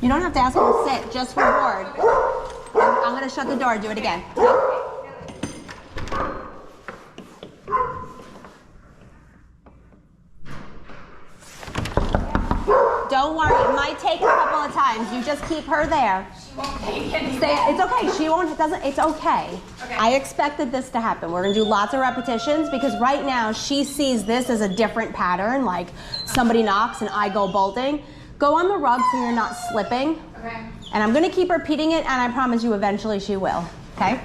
You don't have to ask her to sit, just reward. I'm gonna shut the door, do it again. Don't worry, it might take a couple of times. You just keep her there. She won't take any. It's okay, she won't, it's okay. I expected this to happen. We're gonna do lots of repetitions because right now she sees this as a different pattern, like somebody knocks and I go bolting. Go on the rug so you're not slipping. Okay. And I'm gonna keep repeating it and I promise you eventually she will, okay?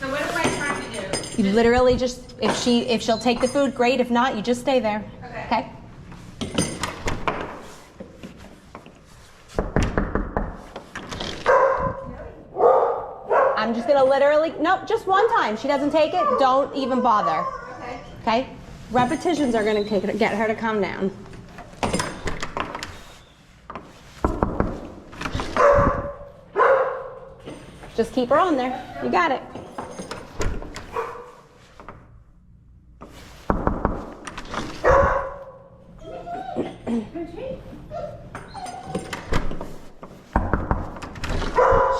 So what am I trying to do? You literally just, if she'll take the food, great. If not, you just stay there, okay? I'm just gonna literally, nope, just one time. She doesn't take it, don't even bother. Okay? Repetitions are gonna get her to calm down. Just keep her on there. You got it.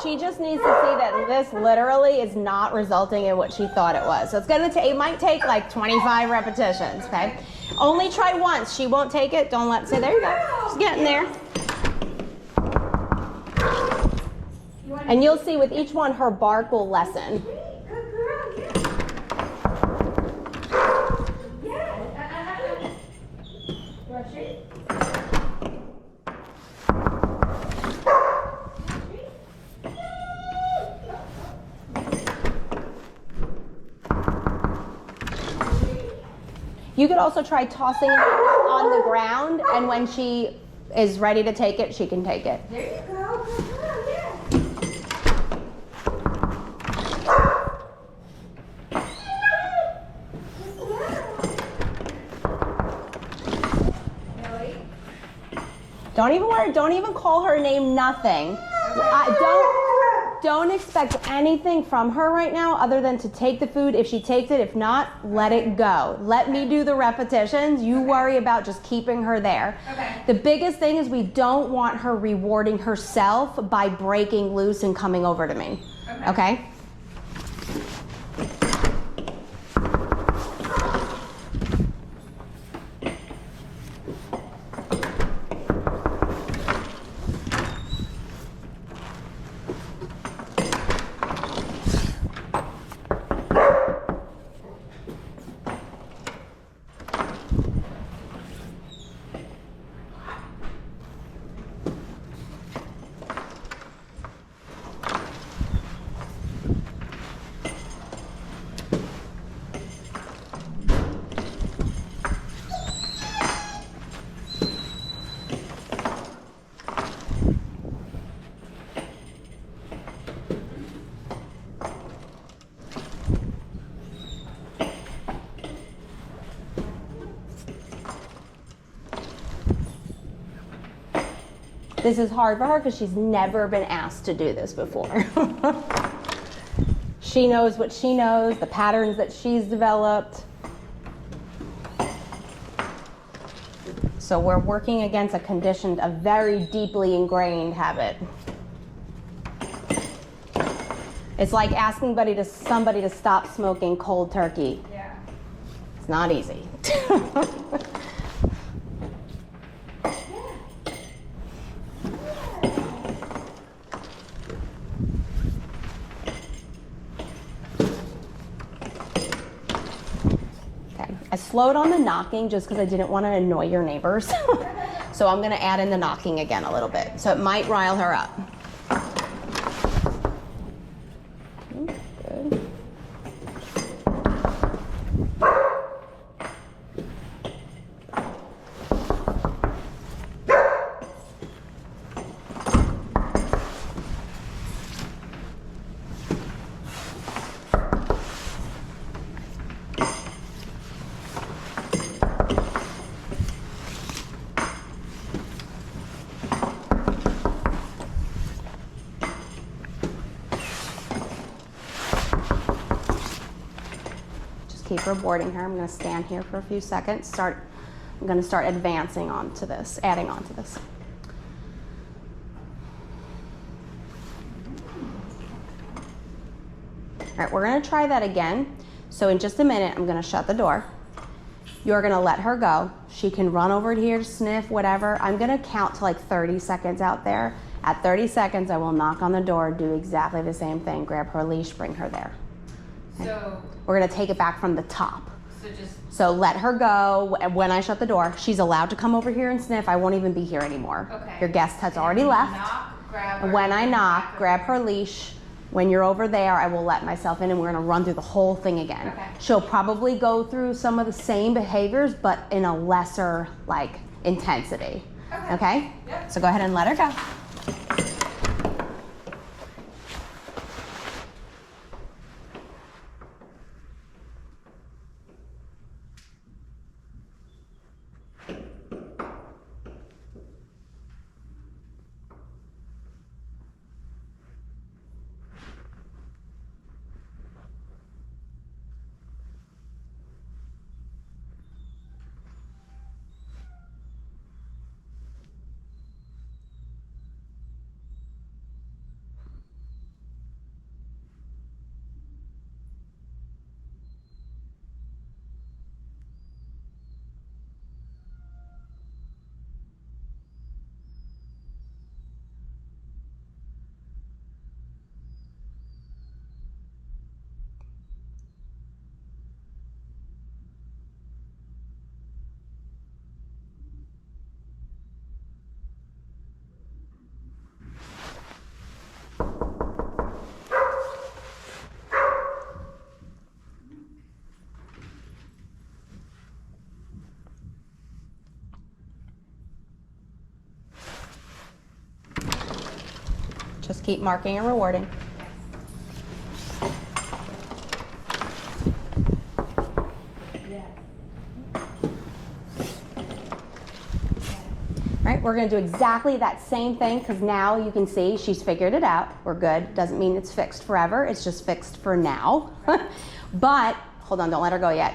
She just needs to see that this literally is not resulting in what she thought it was. So it's gonna it might take like 25 repetitions, okay? Only try once. She won't take it. Don't let, say, there you go. She's getting there. And you'll see with each one, her bark will lessen. You could also try tossing it on the ground, and when she is ready to take it, she can take it. There you go. Millie? Don't even worry. Don't even call her name. Nothing. Don't expect anything from her right now other than to take the food. If she takes it, if not, let it go. Let me do the repetitions. You worry about just keeping her there. Okay. The biggest thing is we don't want her rewarding herself by breaking loose and coming over to me. Okay? This is hard for her because she's never been asked to do this before. She knows what she knows, the patterns that she's developed. So we're working against a very deeply ingrained habit. It's like asking somebody to stop smoking cold turkey. Yeah. It's not easy. I slowed on the knocking just because I didn't want to annoy your neighbors. So I'm going to add in the knocking again a little bit. So it might rile her up. Good. Keep rewarding her. I'm going to stand here for a few seconds. I'm going to start advancing onto this, adding onto this. right, we're gonna try that again. So in just a minute, I'm gonna shut the door. You're gonna let her go. She can run over here, sniff, whatever. I'm gonna count to like 30 seconds out there. At 30 seconds, I will knock on the door, do exactly the same thing, grab her leash, bring her there. Okay. So we're gonna take it back from the top. just. So let her go. When I shut the door, she's allowed to come over here and sniff. I won't even be here anymore. Okay. Your guest has already left. Knock, grab her, When I knock, back grab over. her leash. When you're over there, I will let myself in and we're gonna run through the whole thing again. Okay. She'll probably go through some of the same behaviors, but in a lesser like intensity. Okay? Yep. So go ahead and let her go. Just keep marking and rewarding. All right, we're gonna do exactly that same thing because now you can see she's figured it out. We're good. Doesn't mean it's fixed forever. It's just fixed for now. But, hold on, don't let her go yet.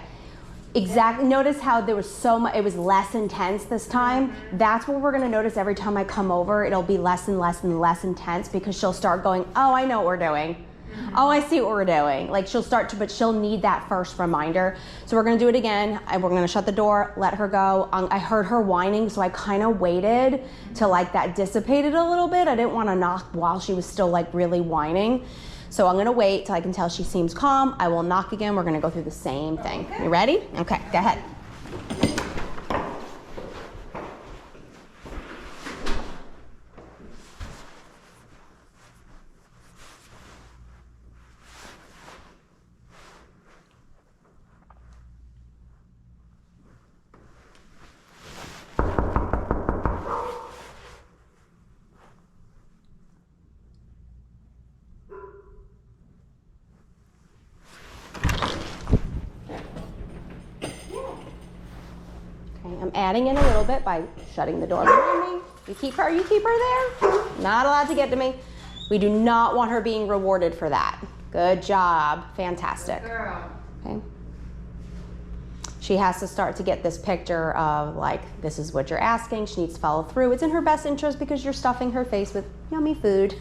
Exactly, notice how there was so much, it was less intense this time. That's what we're gonna notice every time I come over. It'll be less and less and less intense because she'll start going, oh, I know what we're doing. Oh, I see what we're doing. Like she'll start to, but she'll need that first reminder. So we're gonna do it again. We're gonna shut the door, let her go. I heard her whining, so I kind of waited till like that dissipated a little bit. I didn't wanna knock while she was still like really whining. So I'm gonna wait till I can tell she seems calm. I will knock again. We're gonna go through the same thing. Okay. You ready? Okay, go ahead. I'm adding in a little bit by shutting the door behind me. You keep her there. Not allowed to get to me. We do not want her being rewarded for that. Good job, fantastic. Girl. Okay. She has to start to get this picture of like, this is what you're asking. She needs to follow through. It's in her best interest because you're stuffing her face with yummy food.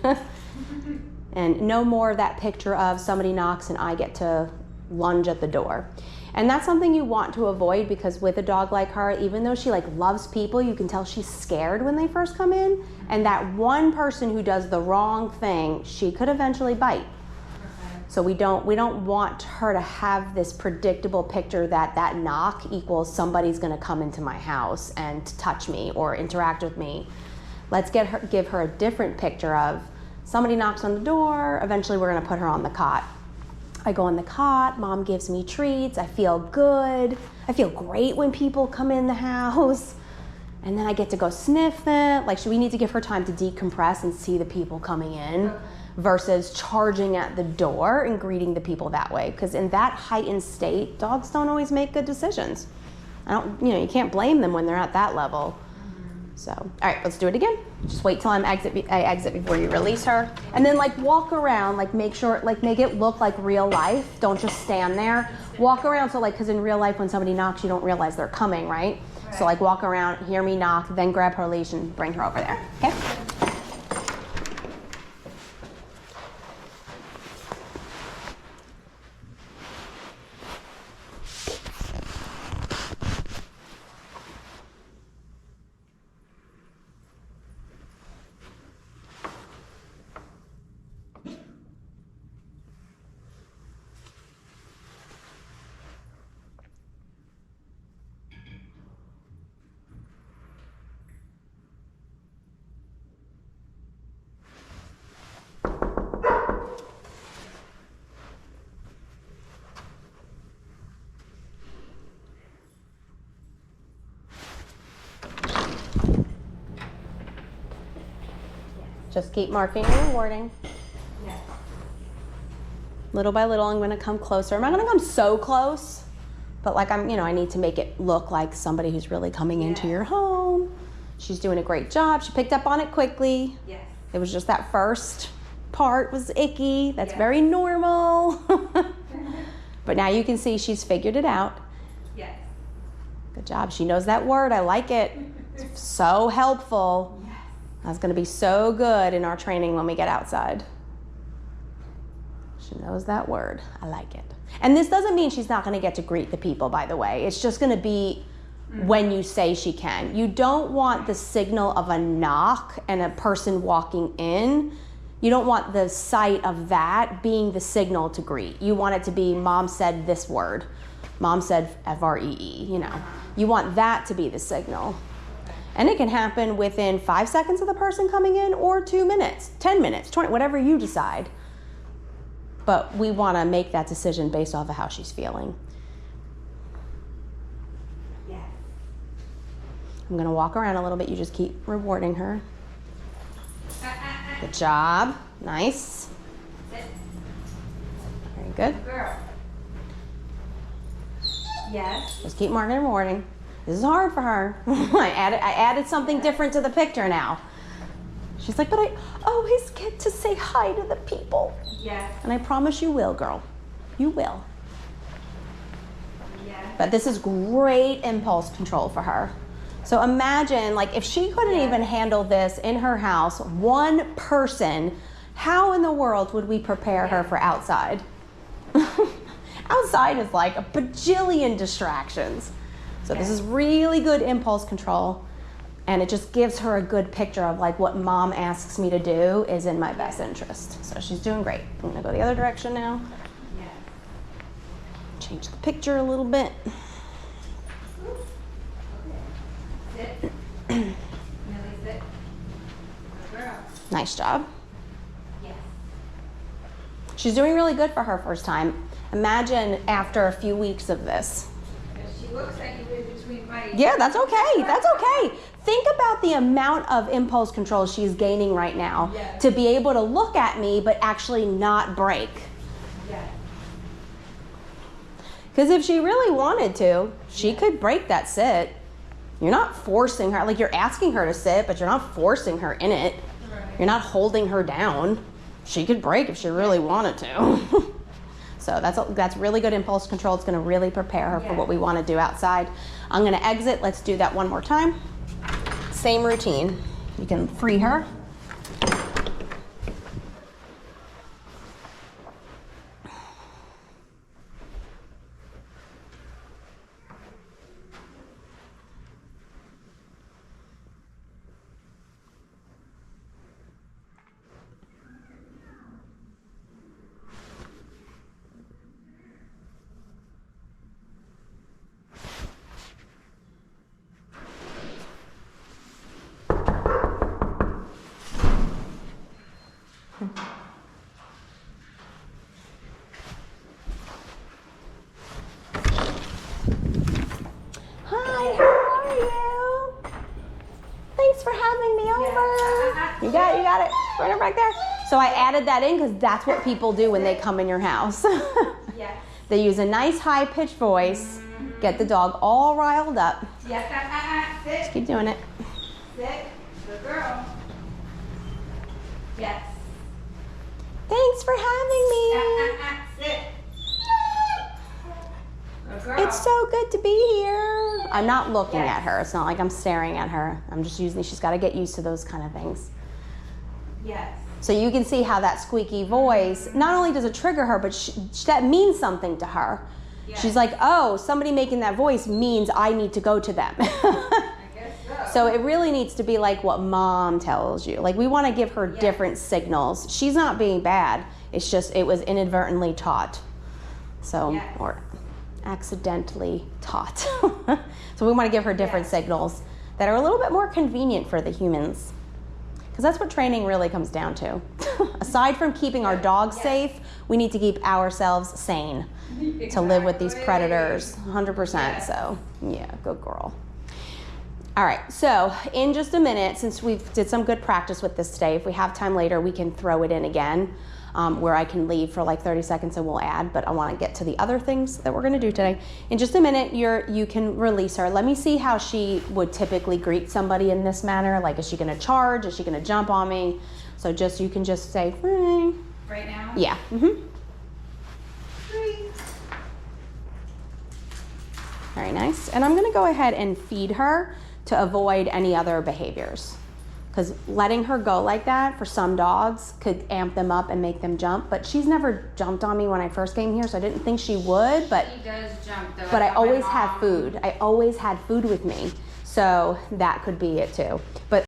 And no more of that picture of somebody knocks and I get to lunge at the door. And that's something you want to avoid because with a dog like her, even though she like loves people, you can tell she's scared when they first come in. And that one person who does the wrong thing, she could eventually bite. So we don't want her to have this predictable picture that that knock equals somebody's gonna come into my house and touch me or interact with me. Let's give her a different picture of somebody knocks on the door, eventually we're gonna put her on the cot. I go on the cot, mom gives me treats, I feel good. I feel great when people come in the house. And then I get to go sniff them. Like, we need to give her time to decompress and see the people coming in versus charging at the door and greeting the people that way. Because in that heightened state, dogs don't always make good decisions. You can't blame them when they're at that level. So, all right, let's do it again. Just wait till I exit before you release her. And then like walk around, like make it look like real life. Don't just stand there. Walk around, so like, cause in real life when somebody knocks, you don't realize they're coming, right? So like walk around, hear me knock, then grab her leash and bring her over there, okay? Just keep marking and rewarding. Yes. Little by little, I'm gonna come closer. I'm not gonna come so close, but like I need to make it look like somebody who's really coming into your home. She's doing a great job. She picked up on it quickly. Yes. It was just that first part was icky. That's very normal. But now you can see she's figured it out. Yes. Good job. She knows that word. I like it. It's so helpful. Yes. That's going to be so good in our training when we get outside. She knows that word. I like it. And this doesn't mean she's not going to get to greet the people, by the way. It's just going to be when you say she can. You don't want the signal of a knock and a person walking in. You don't want the sight of that being the signal to greet. You want it to be, Mom said this word. Mom said F-R-E-E, you know. You want that to be the signal. And it can happen within 5 seconds of the person coming in, or 2 minutes, 10 minutes, 20, whatever you decide. But we want to make that decision based off of how she's feeling. Yes. I'm going to walk around a little bit. You just keep rewarding her. Good job. Nice. Sit. Very good. Girl. Yes. Just keep marking and rewarding. This is hard for her. I added something different to the picture now. She's like, but I always get to say hi to the people. Yes. And I promise you will, girl. You will. Yes. But this is great impulse control for her. So imagine, like, if she couldn't even handle this in her house, one person, how in the world would we prepare her for outside? Outside is like a bajillion distractions. So this is really good impulse control, and it just gives her a good picture of like what Mom asks me to do is in my best interest. So she's doing great. I'm gonna go the other direction now. Yes. Change the picture a little bit. Sit. Millie, sit. Good girl. Nice job. Yes. She's doing really good for her first time. Imagine after a few weeks of this. She looks like you in between bites. Yeah, that's okay. That's okay. Think about the amount of impulse control she's gaining right now to be able to look at me but actually not break. Yes. Because if she really wanted to, she could break that sit. You're not forcing her. Like, you're asking her to sit, but you're not forcing her in it. Right. You're not holding her down. She could break if she really wanted to. So that's really good impulse control. It's going to really prepare her for what we want to do outside. I'm going to exit. Let's do that one more time. Same routine. You can free her. Hi, how are you? Thanks for having me over. You got it. Right up back there. So I added that in because that's what people do when they come in your house. Yes. They use a nice high-pitched voice, get the dog all riled up. Yes. Sit. Just keep doing it. Sit. Good girl. Yes. Thanks for having me. Sit. Good girl. It's so good to be here. I'm not looking at her. It's not like I'm staring at her. I'm just using, she's got to get used to those kind of things. Yes. So you can see how that squeaky voice, not only does it trigger her, but that means something to her. Yes. She's like, oh, somebody making that voice means I need to go to them. I guess So it really needs to be like what Mom tells you. Like, we want to give her different signals. She's not being bad. It's just, it was inadvertently taught. So, or accidentally taught. So we want to give her different signals that are a little bit more convenient for the humans. Because that's what training really comes down to. Aside from keeping our dogs safe, we need to keep ourselves sane to live with these predators 100%. So, yeah, good girl. All right, so in just a minute, since we did some good practice with this today, if we have time later, we can throw it in again, where I can leave for like 30 seconds and we'll add, but I wanna get to the other things that we're gonna do today. In just a minute, you can release her. Let me see how she would typically greet somebody in this manner. Like, is she gonna charge? Is she gonna jump on me? So you can just say, free. Right now? Yeah, Free. Very nice. And I'm gonna go ahead and feed her to avoid any other behaviors. Because letting her go like that for some dogs could amp them up and make them jump. But she's never jumped on me when I first came here, so I didn't think she would. But She does jump though. but I My always mom- had food. I always had food with me. So that could be it too. But